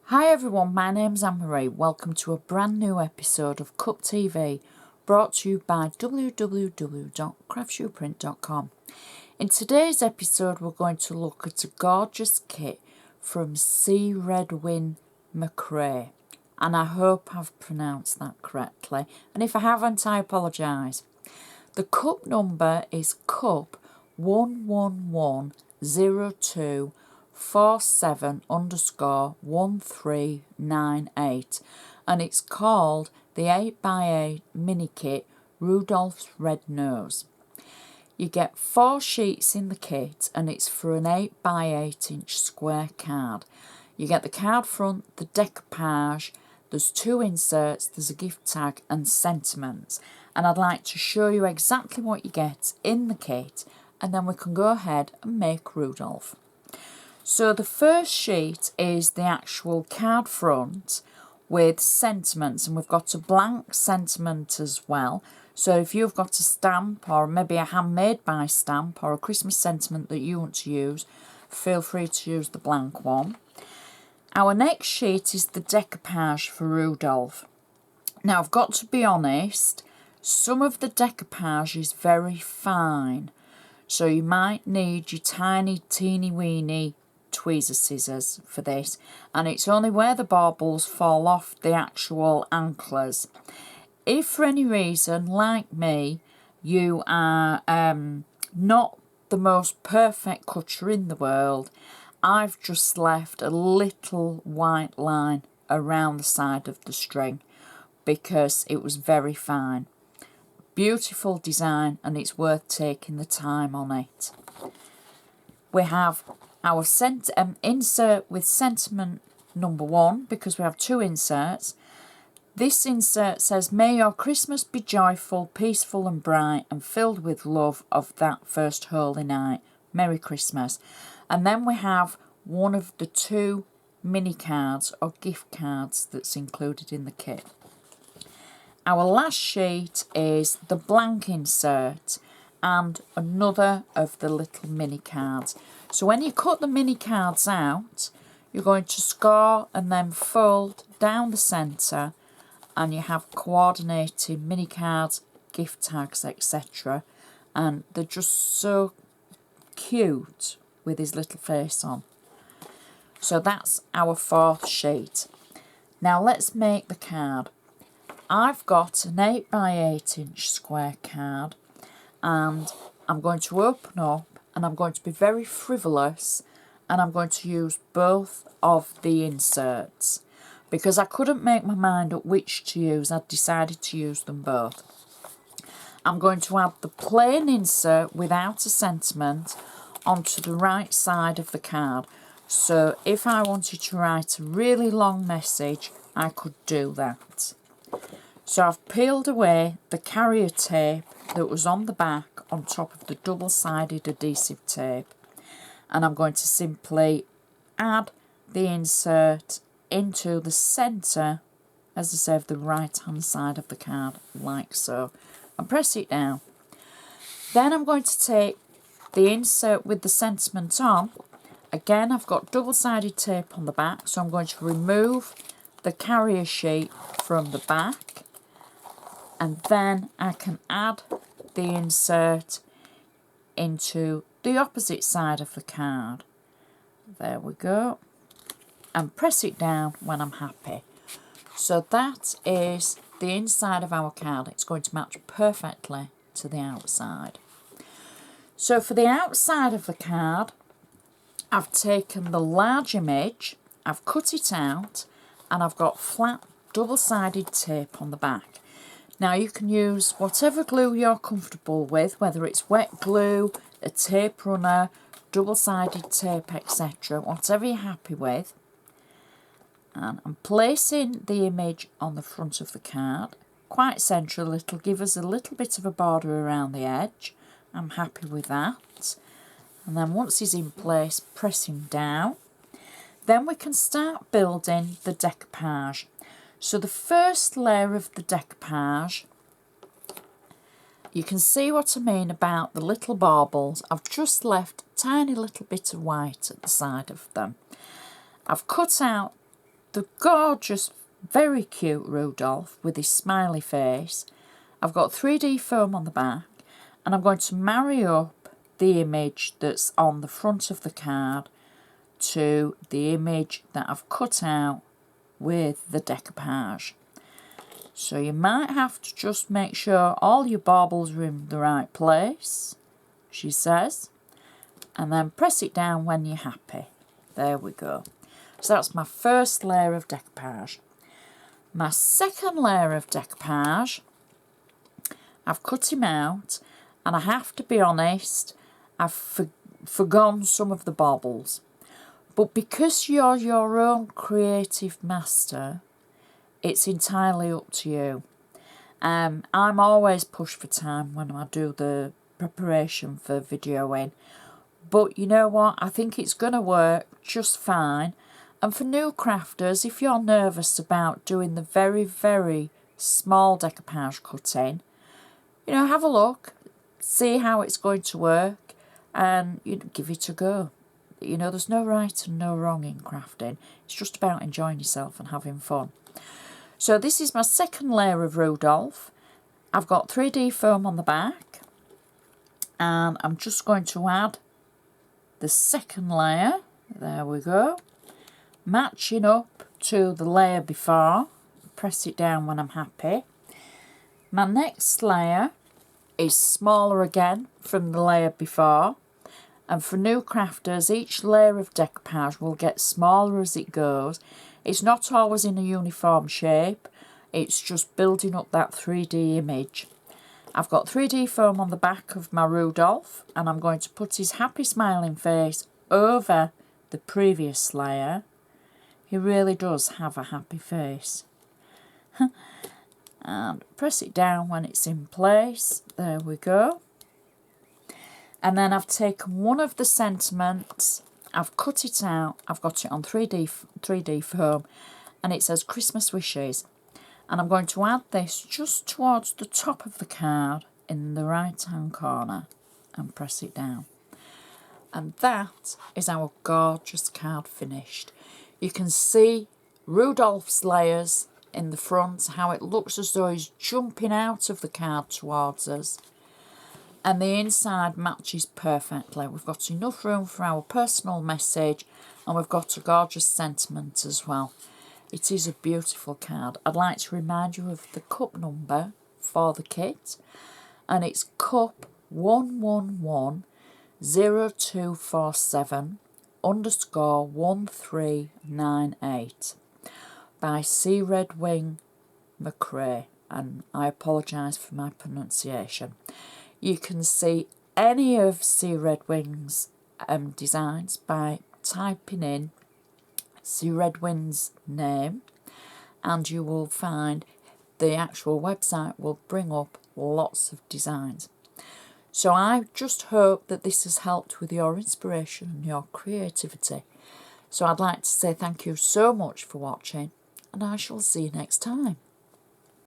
Hi everyone, my name's Anne-Marie. Welcome to a brand new episode of Cup TV, brought to you by www.craftsuprint.com. In today's episode we're going to look at a gorgeous kit from Ceredwyn Macrae, and I hope I've pronounced that correctly, and if I haven't I apologise. The cup number is cup 11102 47_1398, and it's called the 8x8 mini kit Rudolfs Red Nose. You get 4 sheets in the kit and it's for an 8x8 inch square card. You get the card front, the decoupage, there's 2 inserts, there's a gift tag and sentiments, and I'd like to show you exactly what you get in the kit and then we can go ahead and make Rudolf. So the first sheet is the actual card front with sentiments, and we've got a blank sentiment as well. So if you've got a stamp or maybe a handmade by stamp or a Christmas sentiment that you want to use, feel free to use the blank one. Our next sheet is the decoupage for Rudolf. Now I've got to be honest, some of the decoupage is very fine, so you might need your tiny teeny weeny tweezer scissors for this, and it's only where the baubles fall off the actual anklers. If for any reason, like me, you are not the most perfect cutter in the world, I've just left a little white line around the side of the string because it was very fine. Beautiful design and it's worth taking the time on it. We have our insert with sentiment number 1 because we have 2 inserts. This insert says, "May your Christmas be joyful, peaceful and bright and filled with love of that first holy night. Merry Christmas." And then we have one of the 2 mini cards or gift cards that's included in the kit. Our last sheet is the blank insert and another of the little mini cards. So when you cut the mini cards out, you're going to score and then fold down the centre, and you have coordinated mini cards, gift tags, etc. And they're just so cute with his little face on. So that's our 4th sheet. Now let's make the card. I've got an 8x8 inch square card, and I'm going to open up and I'm going to be very frivolous and I'm going to use both of the inserts because I couldn't make my mind up which to use. I decided to use them both. I'm going to add the plain insert without a sentiment onto the right side of the card, so if I wanted to write a really long message I could do that. So I've peeled away the carrier tape that was on the back on top of the double-sided adhesive tape, and I'm going to simply add the insert into the centre, as I say, of the right hand side of the card, like so, and press it down. Then I'm going to take the insert with the sentiment on. Again, I've got double-sided tape on the back, so I'm going to remove the carrier sheet from the back, and then I can add the insert into the opposite side of the card. There we go. And press it down when I'm happy. So that is the inside of our card. It's going to match perfectly to the outside. So for the outside of the card, I've taken the large image, I've cut it out, and I've got flat double-sided tape on the back. Now you can use whatever glue you're comfortable with, whether it's wet glue, a tape runner, double-sided tape, etc., whatever you're happy with. And I'm placing the image on the front of the card, quite central. It'll give us a little bit of a border around the edge. I'm happy with that. And then once he's in place, press him down. Then we can start building the decoupage. So the first layer of the decoupage, you can see what I mean about the little baubles. I've just left a tiny little bit of white at the side of them. I've cut out the gorgeous, very cute Rudolf with his smiley face. I've got 3D foam on the back, and I'm going to marry up the image that's on the front of the card to the image that I've cut out with the decoupage. So you might have to just make sure all your baubles are in the right place, she says, and then press it down when you're happy. There we go. So that's my first layer of decoupage. My second layer of decoupage, I've cut him out, and I have to be honest, I've forgone some of the baubles. But because you're your own creative master, it's entirely up to you. I'm always pushed for time when I do the preparation for videoing. But you know what? I think it's going to work just fine. And for new crafters, if you're nervous about doing the very, very small decoupage cutting, you know, have a look, see how it's going to work, and give it a go. You know, there's no right and no wrong in crafting. It's just about enjoying yourself and having fun. So this is my second layer of Rudolf. I've got 3D foam on the back, and I'm just going to add the second layer. There we go. Matching up to the layer before. Press it down when I'm happy. My next layer is smaller again from the layer before, and for new crafters each layer of decoupage will get smaller as it goes. It's not always in a uniform shape, it's just building up that 3D image. I've got 3D foam on the back of my Rudolf, and I'm going to put his happy smiling face over the previous layer. He really does have a happy face. And press it down when it's in place. There we go. And then I've taken one of the sentiments, I've cut it out, I've got it on 3D foam, and it says Christmas Wishes. And I'm going to add this just towards the top of the card in the right hand corner and press it down. And that is our gorgeous card finished. You can see Rudolph's layers in the front, how it looks as though he's jumping out of the card towards us. And the inside matches perfectly. We've got enough room for our personal message, and we've got a gorgeous sentiment as well. It is a beautiful card. I'd like to remind you of the cup number for the kit, and it's cup 1110247_1398 by Ceredwyn Macrae, and I apologise for my pronunciation. You can see any of Ceredwyn's designs by typing in Ceredwyn's name, and you will find the actual website will bring up lots of designs. So I just hope that this has helped with your inspiration and your creativity. So I'd like to say thank you so much for watching, and I shall see you next time.